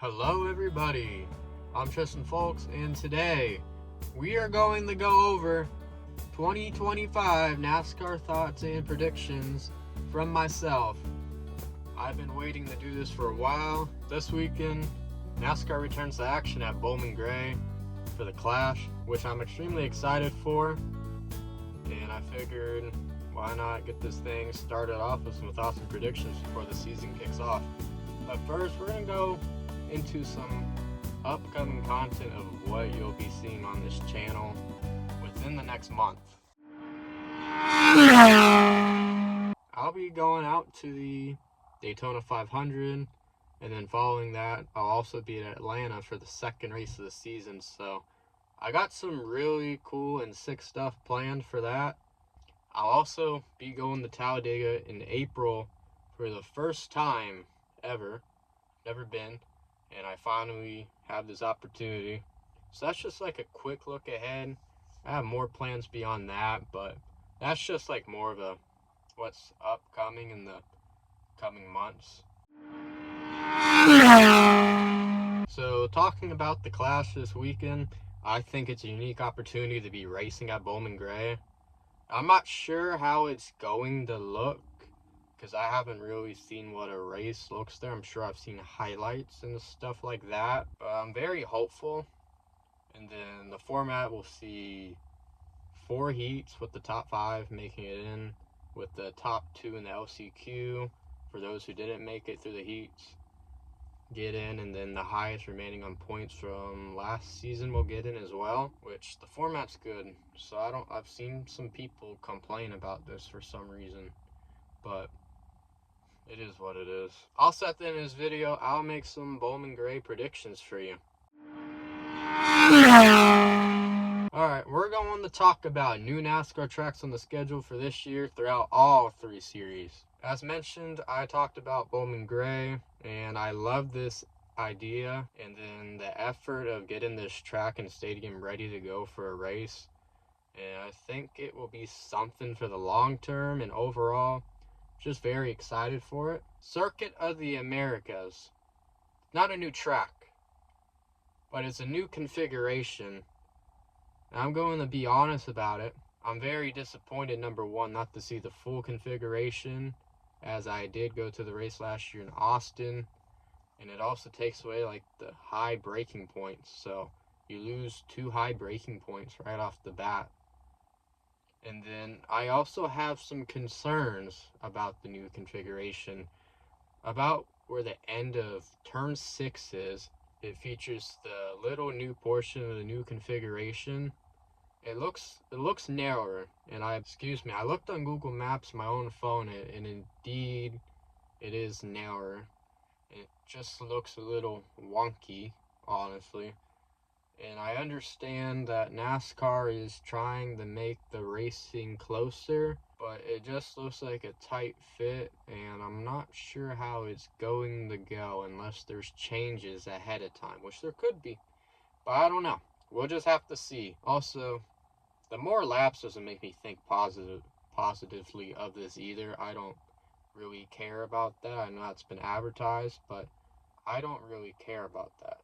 Hello everybody, I'm Tristan Folks, and today we are going to go over 2025 NASCAR thoughts and predictions from myself. I've been waiting to do this for a while. This weekend, NASCAR returns to action at Bowman Gray for the Clash, which I'm extremely excited for, and I figured why not get this thing started off with some thoughts and predictions before the season kicks off. But first, we're going to go into some upcoming content of what you'll be seeing on this channel within the next month. I'll be going out to the Daytona 500, and then following that I'll also be at Atlanta for the second race of the season, so I got some really cool and sick stuff planned for that. I'll also be going to Talladega in April for the first time ever. Never been, and I finally have this opportunity. So that's just like a quick look ahead. I have more plans beyond that, but that's just like more of a what's upcoming in the coming months. So talking about the Clash this weekend, I think it's a unique opportunity to be racing at Bowman Gray. I'm not sure how it's going to look, because I haven't really seen what a race looks there. I'm sure I've seen highlights and stuff like that, but I'm very hopeful. And then the format will see 4 heats with the top 5 making it in, with the top 2 in the LCQ for those who didn't make it through the heats get in, and then the highest remaining on points from last season will get in as well, which the format's good. So I've seen some people complain about this for some reason, but it is what it is. Also at the end of this video, I'll make some Bowman Gray predictions for you. Alright, we're going to talk about new NASCAR tracks on the schedule for this year throughout all 3 series. As mentioned, I talked about Bowman Gray, and I love this idea, and then the effort of getting this track and stadium ready to go for a race. And I think it will be something for the long term, and overall, just very excited for it. Circuit of the Americas. Not a new track, but it's a new configuration. And I'm going to be honest about it. I'm very disappointed, number one, not to see the full configuration, as I did go to the race last year in Austin. And it also takes away like the high braking points. So you lose 2 high braking points right off the bat. And then I also have some concerns about the new configuration, about where the end of turn 6 is. It features the little new portion of the new configuration. It looks narrower, and I looked on Google Maps, my own phone, and indeed it is narrower. It just looks a little wonky, honestly. And I understand that NASCAR is trying to make the racing closer, but it just looks like a tight fit, and I'm not sure how it's going to go unless there's changes ahead of time, which there could be, but I don't know. We'll just have to see. Also, the more laps doesn't make me think positively of this either. I don't really care about that. I know that's been advertised, but I don't really care about that.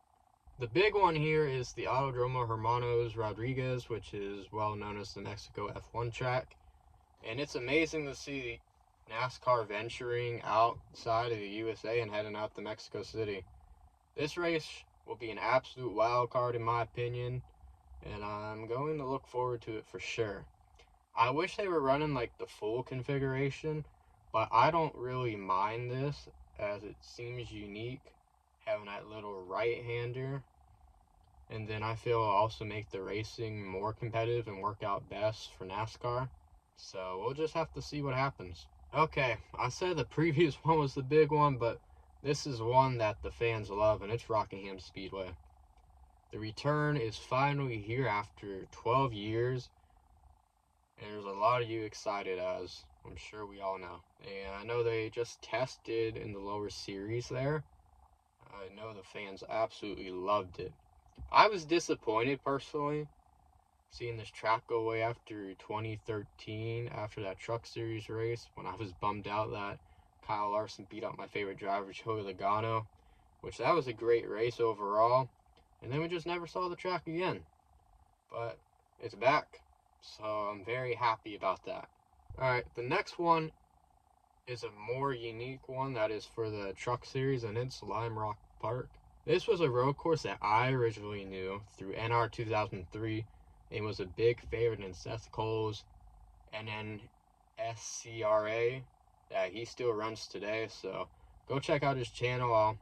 The big one here is the Autodromo Hermanos Rodriguez, which is well known as the Mexico F1 track. And it's amazing to see NASCAR venturing outside of the USA and heading out to Mexico City. This race will be an absolute wild card in my opinion, and I'm going to look forward to it for sure. I wish they were running like the full configuration, but I don't really mind this, as it seems unique, having that little right-hander, and then I feel it'll also make the racing more competitive and work out best for NASCAR. So we'll just have to see what happens. Okay, I said the previous one was the big one, but this is one that the fans love, and it's Rockingham Speedway. The return is finally here after 12 years, and there's a lot of you excited, as I'm sure we all know. And I know they just tested in the lower series there. I know the fans absolutely loved it. I was disappointed personally seeing this track go away after 2013, after that Truck Series race, when I was bummed out that Kyle Larson beat up my favorite driver, Joey Logano. which that was a great race overall. And then we just never saw the track again. But it's back, so I'm very happy about that. Alright, the next one is a more unique one that is for the Truck Series, and it's Lime Rock Park. This was a road course that I originally knew through NR 2003 and was a big favorite in Seth Cole's NNSCRA that he still runs today. So go check out his channel.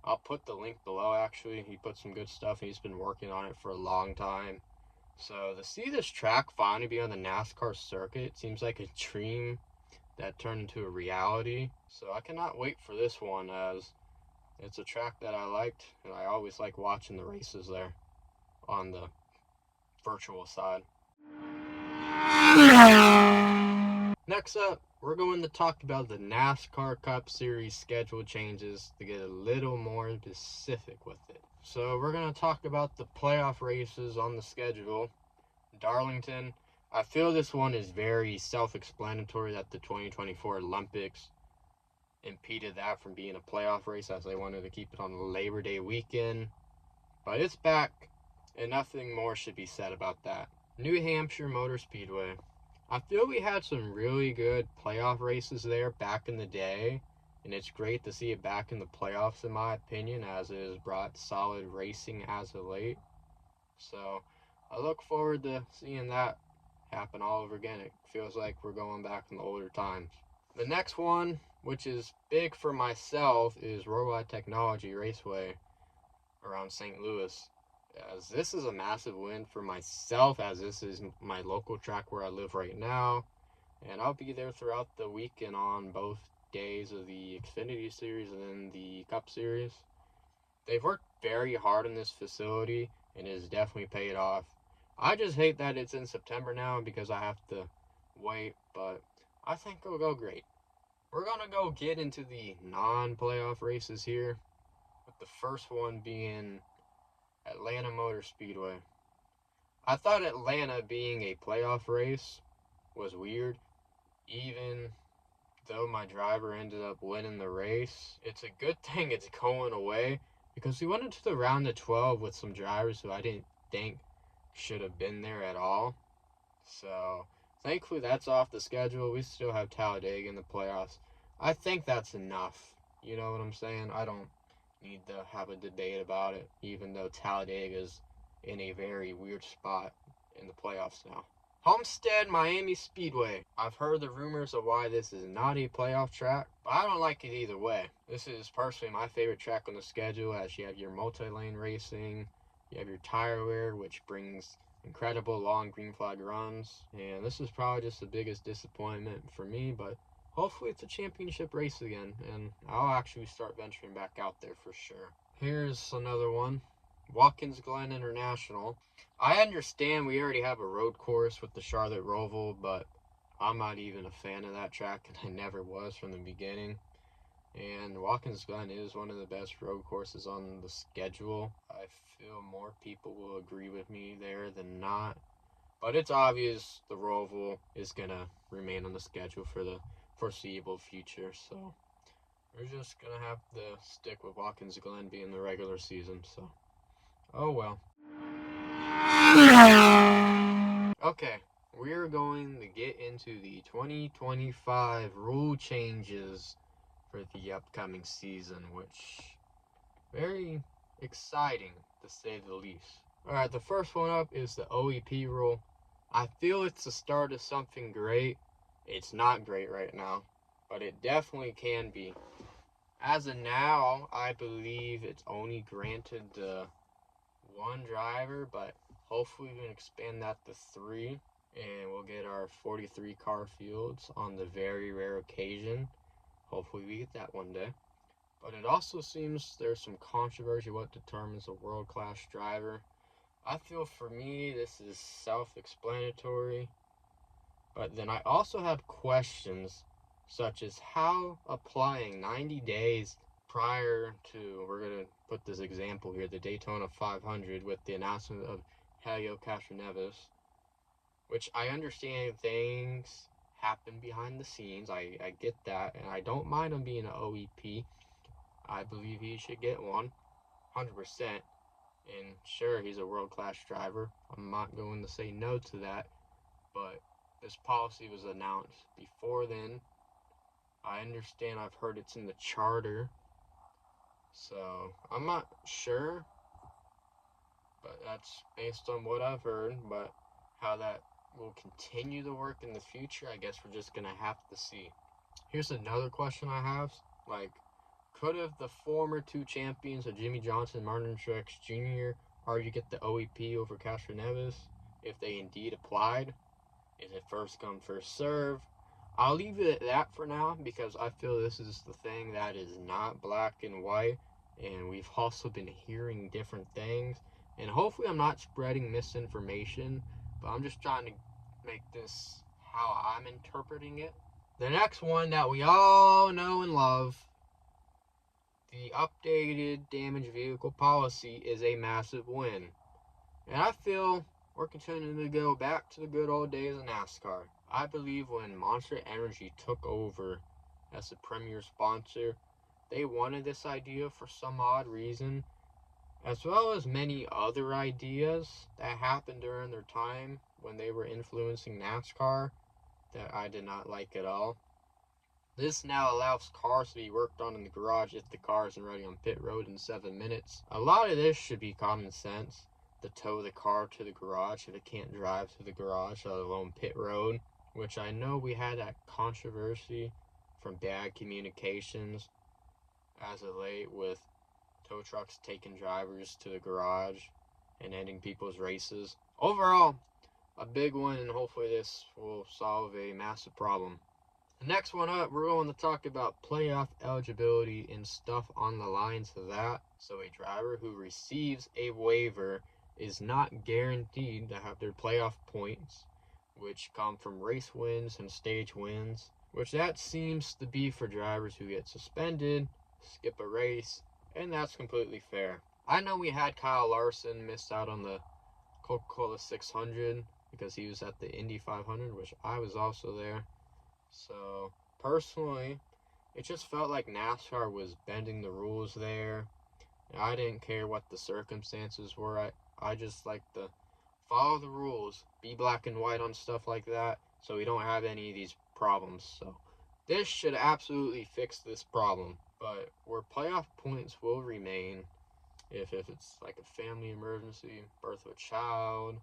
I'll put the link below. Actually, he put some good stuff. He's been working on it for a long time. So to see this track finally be on the NASCAR circuit seems like a dream that turned into a reality. So I cannot wait for this one, as it's a track that I liked, and I always like watching the races there on the virtual side. Next up, we're going to talk about the NASCAR Cup Series schedule changes to get a little more specific with it. So we're going to talk about the playoff races on the schedule. Darlington, I feel this one is very self-explanatory that the 2024 Olympics impeded that from being a playoff race, as they wanted to keep it on the Labor Day weekend. But it's back, and nothing more should be said about that. New Hampshire Motor Speedway. I feel we had some really good playoff races there back in the day, and it's great to see it back in the playoffs, in my opinion, as it has brought solid racing as of late. So I look forward to seeing that happen all over again. It feels like we're going back in the older times. The next one, which is big for myself, is Worldwide Technology Raceway around St. Louis. As this is a massive win for myself, as this is my local track where I live right now, and I'll be there throughout the weekend on both days of the Xfinity Series and then the Cup Series. They've worked very hard on this facility, and it has definitely paid off. I just hate that it's in September now because I have to wait, but I think it'll go great. We're going to go get into the non-playoff races here, with the first one being Atlanta Motor Speedway. I thought Atlanta being a playoff race was weird, even though my driver ended up winning the race. It's a good thing it's going away, because we went into the round of 12 with some drivers who I didn't think should have been there at all. So thankfully that's off the schedule. We still have Talladega in the playoffs. I think that's enough. You know what I'm saying? I don't need to have a debate about it, even though Talladega's in a very weird spot in the playoffs now. Homestead Miami Speedway. I've heard the rumors of why this is not a playoff track, but I don't like it either way. This is personally my favorite track on the schedule, as you have your multi-lane racing, you have your tire wear, which brings incredible long green flag runs, and this is probably just the biggest disappointment for me, but hopefully it's a championship race again, and I'll actually start venturing back out there for sure. Here's another one. Watkins Glen International. I understand we already have a road course with the Charlotte Roval, but I'm not even a fan of that track, and I never was from the beginning. And Watkins Glen is one of the best road courses on the schedule. I feel more people will agree with me there than not. But it's obvious the Roval is going to remain on the schedule for the foreseeable future. So we're just going to have to stick with Watkins Glen being the regular season. So, oh well. Okay, we're going to get into the 2025 rule changes for the upcoming season, which very exciting to say the least. Alright, the first one up is the OEP rule. I feel it's the start of something great. It's not great right now, but it definitely can be. As of now, I believe it's only granted to one driver, but hopefully we can expand that to 3, and we'll get our 43 car fields on the very rare occasion. Hopefully we get that one day. But it also seems there's some controversy what determines a world-class driver. I feel for me this is self-explanatory, but then I also have questions such as how applying 90 days prior to, we're going to put this example here, the Daytona 500 with the announcement of Helio Castroneves, which I understand things happen behind the scenes. I get that, and I don't mind him being an OEP. I believe he should get one, 100%. And sure, he's a world-class driver. I'm not going to say no to that. But this policy was announced before then. I understand, I've heard it's in the charter. So, I'm not sure. But that's based on what I've heard. But how that will continue to work in the future, I guess we're just going to have to see. Here's another question I have. Like, could have the former two champions of Jimmy Johnson and Martin Truex Jr. argue get the OEP over Castro Neves if they indeed applied? Is it first come, first serve? I'll leave it at that for now because I feel this is the thing that is not black and white, and we've also been hearing different things. And hopefully I'm not spreading misinformation, but I'm just trying to make this how I'm interpreting it. The next one that we all know and love, the updated damaged vehicle policy, is a massive win. And I feel we're continuing to go back to the good old days of NASCAR. I believe when Monster Energy took over as the premier sponsor, they wanted this idea for some odd reason, as well as many other ideas that happened during their time when they were influencing NASCAR that I did not like at all. This now allows cars to be worked on in the garage if the car isn't ready on pit road in 7 minutes. A lot of this should be common sense. To tow the car to the garage if it can't drive to the garage, let alone pit road, which I know we had that controversy from bad communications as of late with tow trucks taking drivers to the garage and ending people's races. Overall, a big one, and hopefully this will solve a massive problem. The next one up, we're going to talk about playoff eligibility and stuff on the lines of that. So a driver who receives a waiver is not guaranteed to have their playoff points, which come from race wins and stage wins, which that seems to be for drivers who get suspended, skip a race, and that's completely fair. I know we had Kyle Larson miss out on the Coca-Cola 600 because he was at the Indy 500, which I was also there. So, personally, it just felt like NASCAR was bending the rules there. I didn't care what the circumstances were. I just like to follow the rules, be black and white on stuff like that, so we don't have any of these problems. So, this should absolutely fix this problem. But where playoff points will remain, if it's like a family emergency, birth of a child,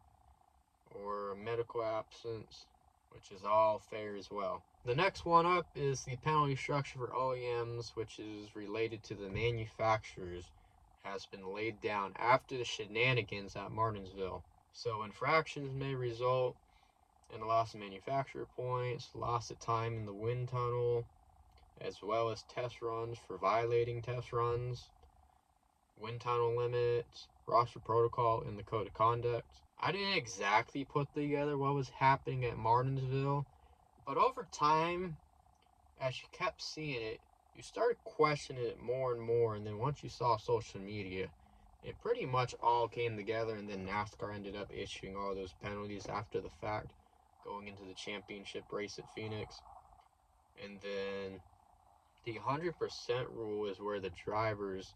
or a medical absence, which is all fair as well. The next one up is the penalty structure for OEMs, which is related to the manufacturers, has been laid down after the shenanigans at Martinsville. So infractions may result in a loss of manufacturer points, loss of time in the wind tunnel, as well as test runs for violating test runs, wind tunnel limits, roster protocol, and the code of conduct. I didn't exactly put together what was happening at Martinsville, but over time, as you kept seeing it, you started questioning it more and more, and then once you saw social media, it pretty much all came together, and then NASCAR ended up issuing all those penalties after the fact, going into the championship race at Phoenix. And then the 100% rule is where the drivers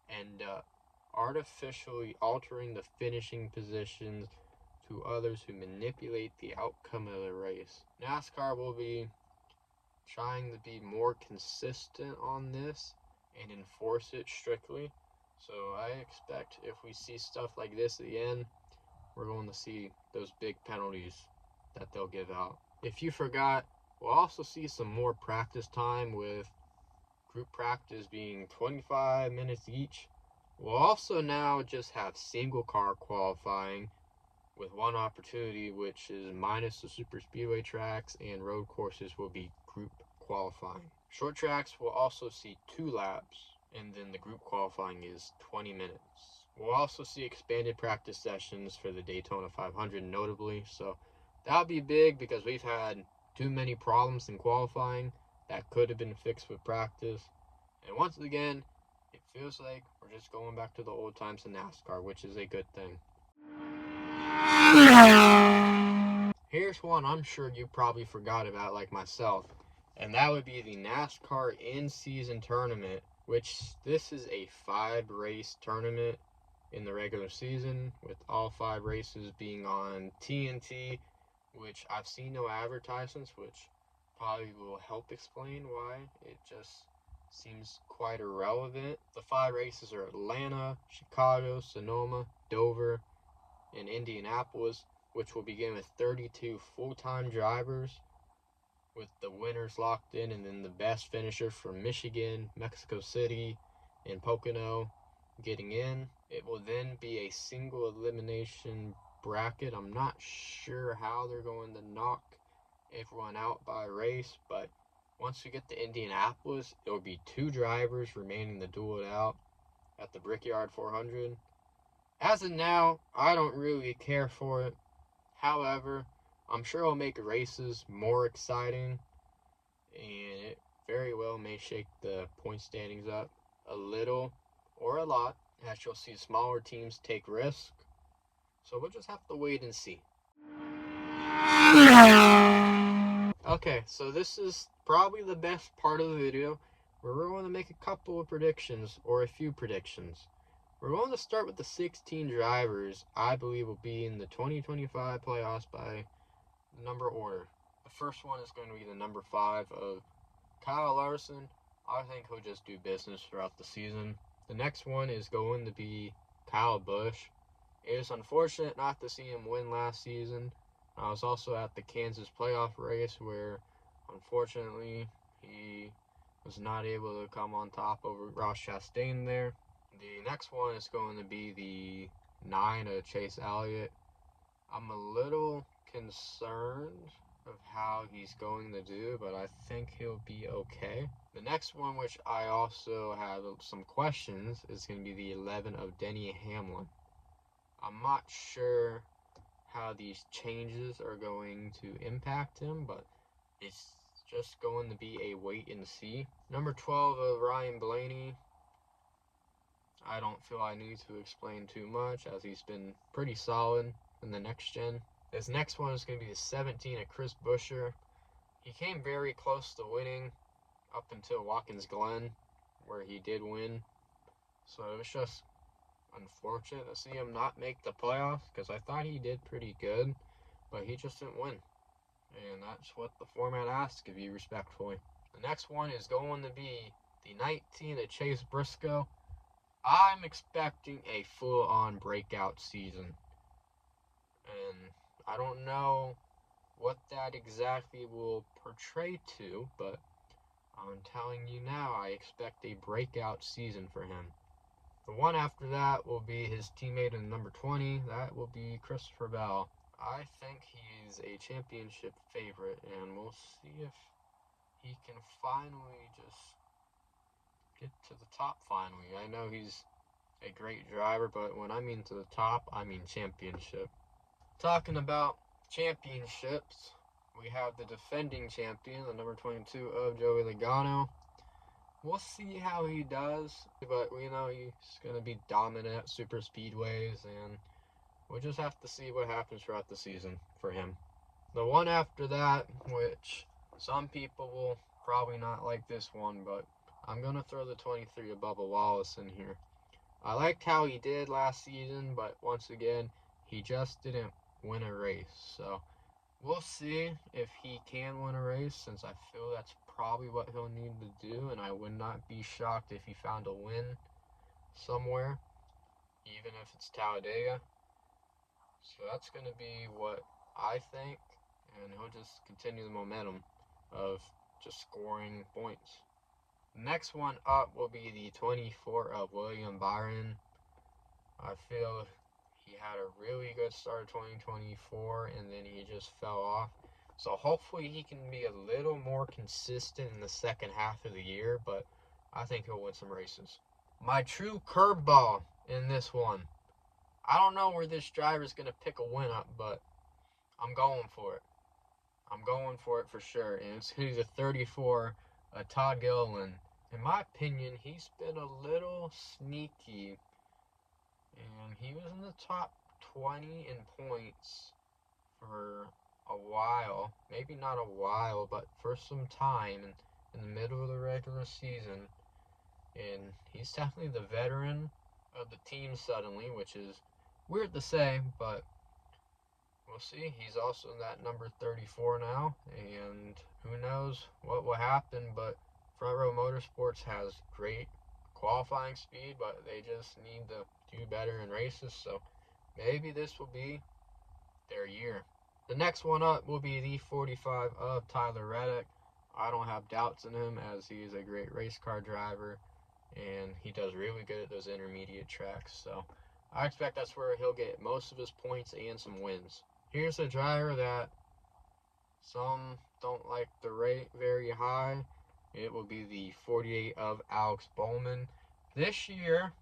end up artificially altering the finishing positions to others who manipulate the outcome of the race. NASCAR will be trying to be more consistent on this and enforce it strictly. So I expect if we see stuff like this at the end, we're going to see those big penalties that they'll give out. If you forgot, we'll also see some more practice time with group practice being 25 minutes each. We'll also now just have single car qualifying with one opportunity, which is minus the super speedway tracks, and road courses will be group qualifying. Short tracks will also see 2 laps, and then the group qualifying is 20 minutes. We'll also see expanded practice sessions for the Daytona 500 notably, so that'll be big because we've had too many problems in qualifying that could have been fixed with practice. And once again, it feels like we're just going back to the old times in NASCAR, which is a good thing. Here's one I'm sure you probably forgot about, like myself, and that would be the NASCAR in-season tournament which this is a 5-race tournament in the regular season, with all 5 races being on TNT, which I've seen no advertisements, which probably will help explain why it just seems quite irrelevant. The 5 races are Atlanta, Chicago, Sonoma, Dover, and Indianapolis, which will begin with 32 full-time drivers, with the winners locked in, and then the best finisher from Michigan, Mexico City, and Pocono getting in. It will then be a single elimination bracket. I'm not sure how they're going to knock everyone out by race, but once we get to Indianapolis, it will be 2 drivers remaining to duel it out at the Brickyard 400. As of now, I don't really care for it. However, I'm sure it'll make races more exciting, and it very well may shake the point standings up a little or a lot, as you'll see smaller teams take risks. So we'll just have to wait and see. Okay, so this is probably the best part of the video. We're going to make a couple of predictions, or a few predictions. We're going to start with the 16 drivers I believe will be in the 2025 playoffs by number order. The first one is going to be the number 5 of Kyle Larson. I think he'll just do business throughout the season. The next one is going to be Kyle Busch. It is unfortunate not to see him win last season. I was also at the Kansas playoff race where, unfortunately, he was not able to come on top over Ross Chastain there. The next one is going to be the 9 of Chase Elliott. I'm a little concerned of how he's going to do, but I think he'll be okay. The next one, which I also have some questions, is going to be the 11 of Denny Hamlin. I'm not sure how these changes are going to impact him, but it's just going to be a wait and see. Number 12 of Ryan Blaney. I don't feel I need to explain too much, as he's been pretty solid in the next gen. This next one is going to be the 17 of Chris Buescher. He came very close to winning up until Watkins Glen, where he did win. So it was just unfortunate to see him not make the playoffs, because I thought he did pretty good, but he just didn't win. And that's what the format asks of you, respectfully. The next one is going to be the 19 of Chase Briscoe. I'm expecting a full-on breakout season. And I don't know what that exactly will portray to, but I'm telling you now, I expect a breakout season for him. The one after that will be his teammate in number 20. That will be Christopher Bell. I think he's a championship favorite, and we'll see if he can finally just get to the top finally. I know he's a great driver, but when I mean to the top, I mean championship. Talking about championships, we have the defending champion, the number 22 of Joey Logano. We'll see how he does, but we know he's going to be dominant at super speedways, and we'll just have to see what happens throughout the season for him. The one after that, which some people will probably not like this one, but I'm going to throw the 23 of Bubba Wallace in here. I liked how he did last season, but once again, he just didn't win a race. So we'll see if he can win a race, since I feel that's probably what he'll need to do, and I would not be shocked if he found a win somewhere, even if it's Talladega. So that's going to be what I think, and he'll just continue the momentum of just scoring points. The next one up will be the 24 of William Byron. I feel he had a really good start of 2024, and then he just fell off. So hopefully he can be a little more consistent in the second half of the year, but I think he'll win some races. My true curveball in this one. I don't know where this driver is going to pick a win up, but I'm going for it. I'm going for it for sure. And it's going to be the 34, Todd Gilliland. In my opinion, he's been a little sneaky, and he was in the top 20 in points for a while. Maybe not a while, but for some time in the middle of the regular season. and he's definitely the veteran of the team suddenly, which is weird to say, but we'll see. He's also that number 34 now, and who knows what will happen, but Front Row Motorsports has great qualifying speed, but they just need to do better in races, so maybe this will be their year. The next one up will be the 45 of Tyler Reddick. I don't have doubts in him, as he is a great race car driver and he does really good at those intermediate tracks. So I expect that's where he'll get most of his points and some wins. Here's a driver that some don't like the rate very high. It will be the 48 of Alex Bowman. This year,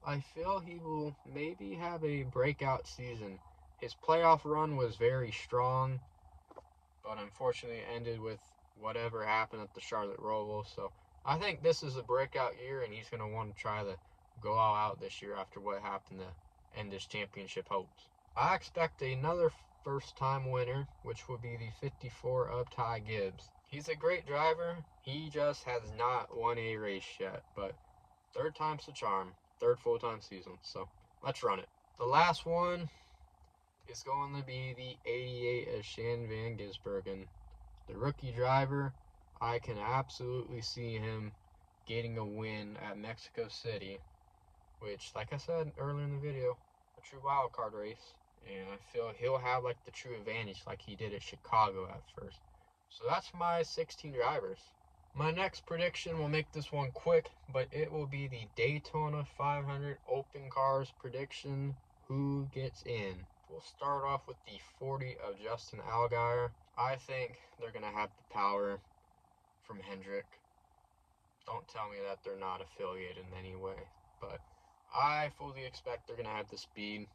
I feel he will maybe have a breakout season. His playoff run was very strong, but unfortunately ended with whatever happened at the Charlotte Roval. So I think this is a breakout year, and he's going to want to try to go all out this year after what happened to end his championship hopes. I expect another first-time winner, which will be the 54 of Ty Gibbs. He's a great driver. He just has not won a race yet, but third time's the charm. Third full-time season, so let's run it. The last one is going to be the 88 of Shan Van Gisbergen. The rookie driver, I can absolutely see him getting a win at Mexico City, which, like I said earlier in the video, a true wild card race, and I feel he'll have like the true advantage like he did at Chicago at first. So that's my 16 drivers. My next prediction will make this one quick, but it will be the Daytona 500 Open Cars prediction. Who gets in? We'll start off with the 40 of Justin Allgaier. I think they're going to have the power from Hendrick. Don't tell me that they're not affiliated in any way, but I fully expect they're going to have the speed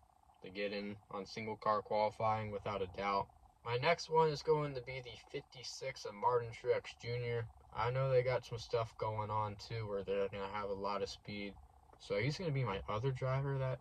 to get in on single car qualifying without a doubt. My next one is going to be the 56 of Martin Truex Jr. I know they got some stuff going on too where they're going to have a lot of speed, so he's going to be my other driver that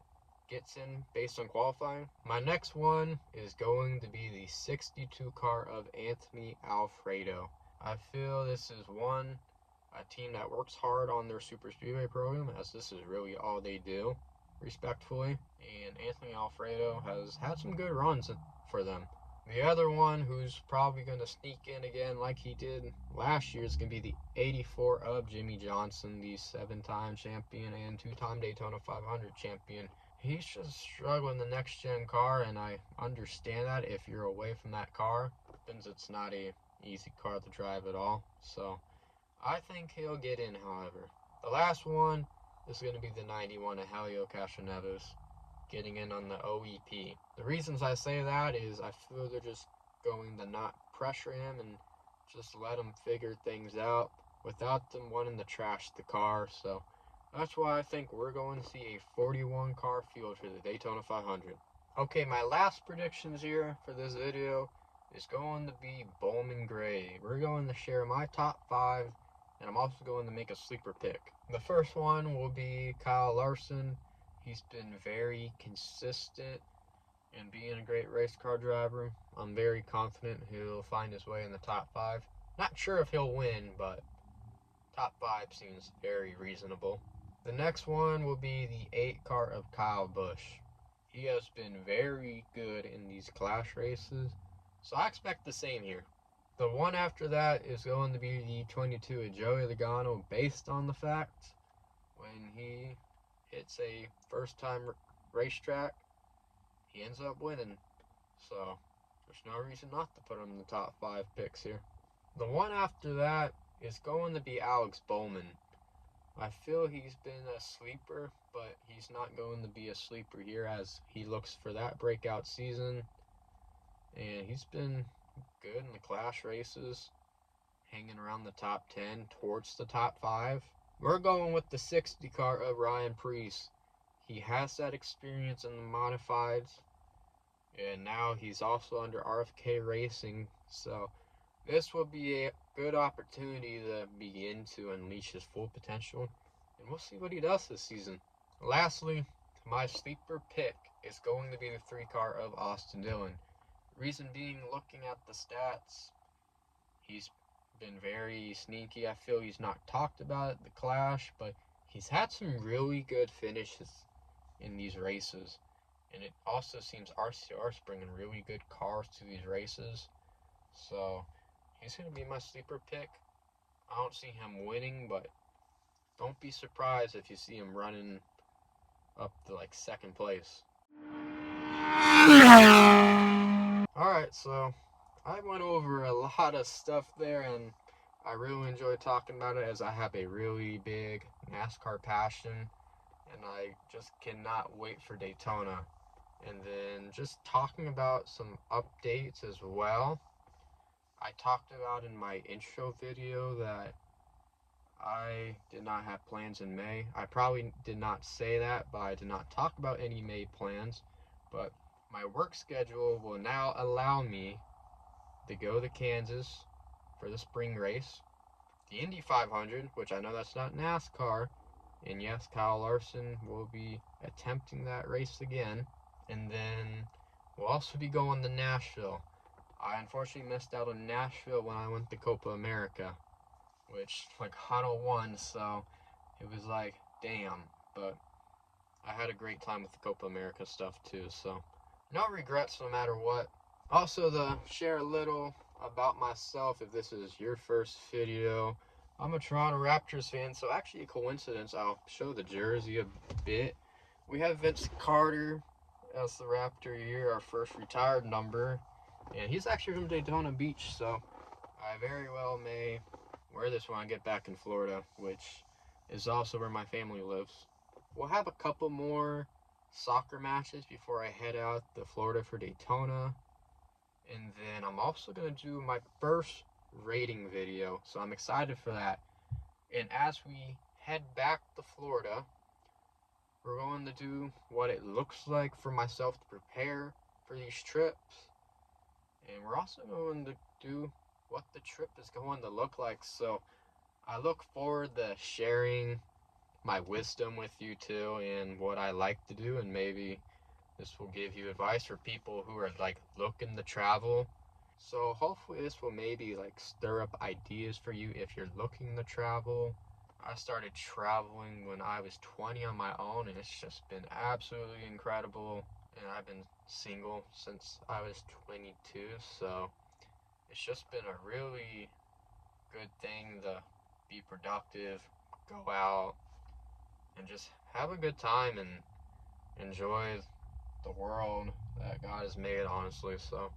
gets in based on qualifying. My next one is going to be the 62 car of Anthony Alfredo. I feel this is a team that works hard on their super speedway program, as this is really all they do, respectfully, and Anthony Alfredo has had some good runs for them. The other one who's probably going to sneak in again like he did last year is going to be the 84 of Jimmy Johnson, the 7-time champion and 2-time Daytona 500 champion. He's just struggling the next gen car, and I understand that if you're away from that car, since it's not a easy car to drive at all. So I think he'll get in, however. The last one is going to be the 91 of Helio Castroneves, getting in on the OEP. The reasons I say that is I feel they're just going to not pressure him and just let him figure things out without them wanting to trash the car. So that's why I think we're going to see a 41 car field for the Daytona 500. Okay, my last predictions here for this video is going to be Bowman Gray. We're going to share my top 5, and I'm also going to make a sleeper pick. The first one will be Kyle Larson. He's been very consistent in being a great race car driver. I'm very confident he'll find his way in the top 5. Not sure if he'll win, but top 5 seems very reasonable. The next one will be the 8 car of Kyle Busch. He has been very good in these clash races, so I expect the same here. The one after that is going to be the 22 of Joey Logano, based on the fact when he hits a first-time racetrack, he ends up winning. So there's no reason not to put him in the top 5 picks here. The one after that is going to be Alex Bowman. I feel he's been a sleeper, but he's not going to be a sleeper here as he looks for that breakout season. And he's been good in the clash races, hanging around the top 10 towards the top 5. We're going with the 60 car of Ryan Preece. He has that experience in the modifieds, and now he's also under RFK Racing, so this will be a good opportunity to begin to unleash his full potential, and we'll see what he does this season. Lastly, my sleeper pick is going to be the 3 car of Austin Dillon. Reason being, looking at the stats, he's been very sneaky. I feel he's not talked about at the Clash, but he's had some really good finishes in these races. And it also seems RCR's bringing really good cars to these races. So he's going to be my sleeper pick. I don't see him winning, but don't be surprised if you see him running up to like second place. Alright, so I went over a lot of stuff there, and I really enjoyed talking about it as I have a really big NASCAR passion, and I just cannot wait for Daytona. And then just talking about some updates as well. I talked about in my intro video that I did not have plans in May. I probably did not say that, but I did not talk about any May plans. But my work schedule will now allow me to go to Kansas for the spring race, the Indy 500, which I know that's not NASCAR, and yes, Kyle Larson will be attempting that race again. And then we'll also be going to Nashville. I unfortunately missed out on Nashville when I went to Copa America, which like Hano won, so it was like, damn. But I had a great time with the Copa America stuff too, so no regrets no matter what. Also, to share a little about myself, if this is your first video, I'm a Toronto Raptors fan, so actually a coincidence, I'll show the jersey a bit. We have Vince Carter as the Raptor year, our first retired number, and he's actually from Daytona Beach, so I very well may wear this when I get back in Florida, which is also where my family lives. We'll have a couple more soccer matches before I head out to Florida for Daytona. And then I'm also going to do my first rating video, so I'm excited for that. And as we head back to Florida, we're going to do what it looks like for myself to prepare for these trips. And we're also going to do what the trip is going to look like. So I look forward to sharing my wisdom with you too, and what I like to do, and maybe this will give you advice for people who are like looking to travel. So hopefully this will maybe like stir up ideas for you if you're looking to travel. I started traveling when I was 20 on my own, and it's just been absolutely incredible. And I've been single since I was 22, so it's just been a really good thing to be productive, go out, and just have a good time and enjoy the world that God has made, honestly. So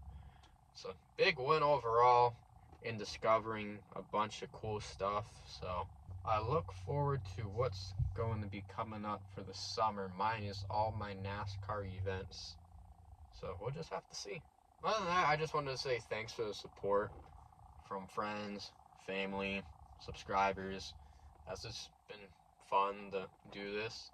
it's a big win overall in discovering a bunch of cool stuff. So I look forward to what's going to be coming up for the summer, minus all my NASCAR events. So we'll just have to see. Other than that, I just wanted to say thanks for the support from friends, family, subscribers. As it's been fun to do this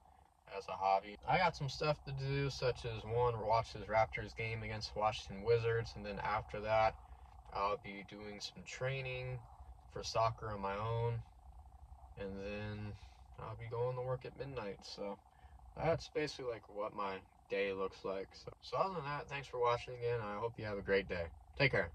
as a hobby. I got some stuff to do, such as one, watch this Raptors game against Washington Wizards, and then after that I'll be doing some training for soccer on my own, and then I'll be going to work at midnight. So that's basically like what my day looks like. So other than that, thanks for watching again. I hope you have a great day. Take care.